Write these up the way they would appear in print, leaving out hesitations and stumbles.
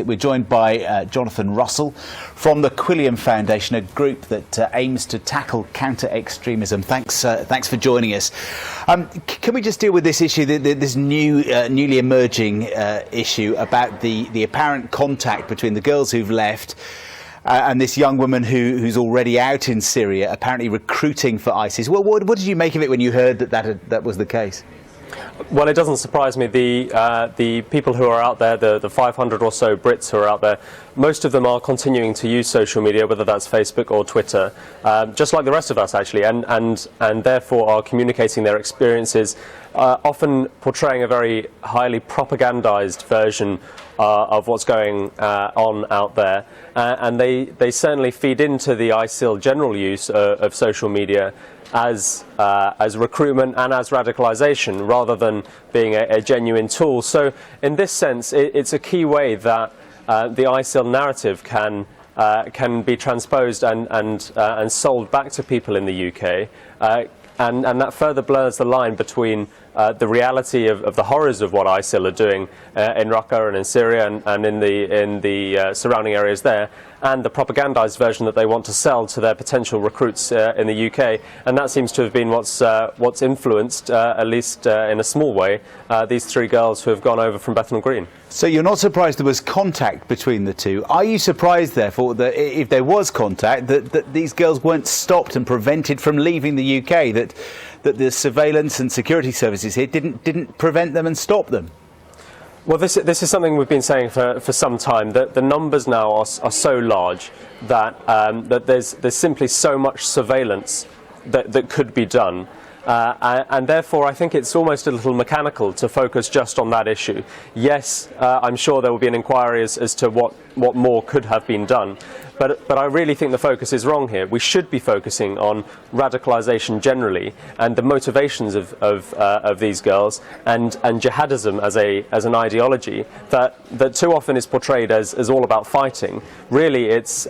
We're joined by Jonathan Russell from the Quilliam Foundation, a group that aims to tackle counter-extremism. Thanks for joining us. Can we just deal with this issue, this newly emerging issue about the apparent contact between the girls who've left and this young woman who's already out in Syria, apparently recruiting for ISIS? Well, what did you make of it when you heard that was the case? Well, it doesn't surprise me. The people who are out there, the 500 or so Brits who are out there, most of them are continuing to use social media, whether that's Facebook or Twitter, just like the rest of us actually, and therefore are communicating their experiences, often portraying a very highly propagandized version of what's going on out there, and they certainly feed into the ISIL general use of social media as recruitment and as radicalisation, rather than being a genuine tool. So in this sense, it's a key way that the ISIL narrative can be transposed and sold back to people in the UK, and that further blurs the line between the reality of the horrors of what ISIL are doing in Raqqa and in Syria and in the surrounding areas there, and the propagandized version that they want to sell to their potential recruits in the UK. And that seems to have been what's influenced, at least in a small way, these three girls who have gone over from Bethnal Green. So you're not surprised there was contact between the two. Are you surprised, therefore, that if there was contact, that these girls weren't stopped and prevented from leaving the UK, that the surveillance and security services here didn't prevent them and stop them? Well, this is something we've been saying for some time, that the numbers now are so large that there's simply so much surveillance that could be done. And therefore I think it's almost a little mechanical to focus just on that issue. Yes, I'm sure there will be an inquiry as to what more could have been done, but I really think the focus is wrong here. We should be focusing on radicalisation generally and the motivations of these girls, and jihadism as an ideology that too often is portrayed as all about fighting. Really, it's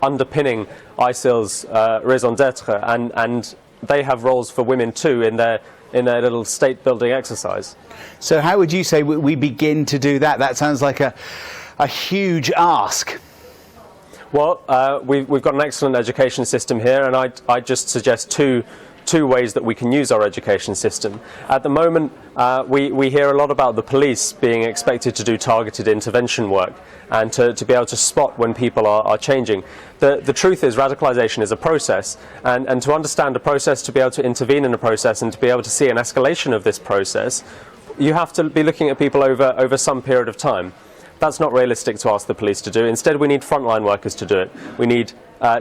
underpinning ISIL's raison d'être, and they have roles for women too in their little state building exercise. So how would you say we begin to do that? That sounds like a huge ask. Well, we've got an excellent education system here, and I just suggest two ways that we can use our education system. At the moment, we hear a lot about the police being expected to do targeted intervention work and to be able to spot when people are changing. The truth is, radicalisation is a process, and to understand a process, to be able to intervene in a process, and to be able to see an escalation of this process, you have to be looking at people over some period of time. That's not realistic to ask the police to do. Instead, we need frontline workers to do it. We need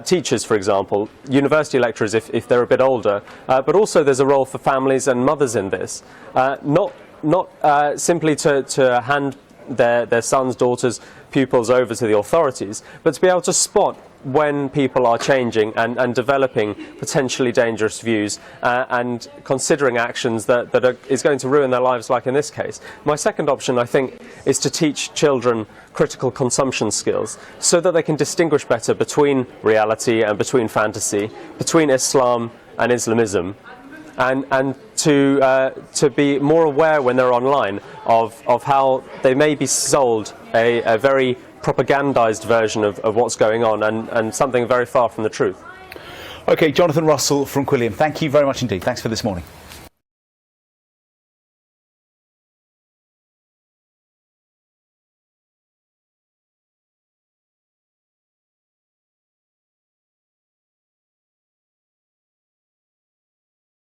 teachers, for example, university lecturers if they're a bit older, but also there's a role for families and mothers in this. Not simply to hand their sons, daughters, pupils over to the authorities, but to be able to spot when people are changing and developing potentially dangerous views and considering actions that is going to ruin their lives, like in this case. My second option, I think, is to teach children critical consumption skills so that they can distinguish better between reality and between fantasy, between Islam and Islamism, and to be more aware when they're online of how they may be sold a very propagandized version of what's going on, and something very far from the truth. OK, Jonathan Russell from Quilliam, thank you very much indeed. Thanks for this morning.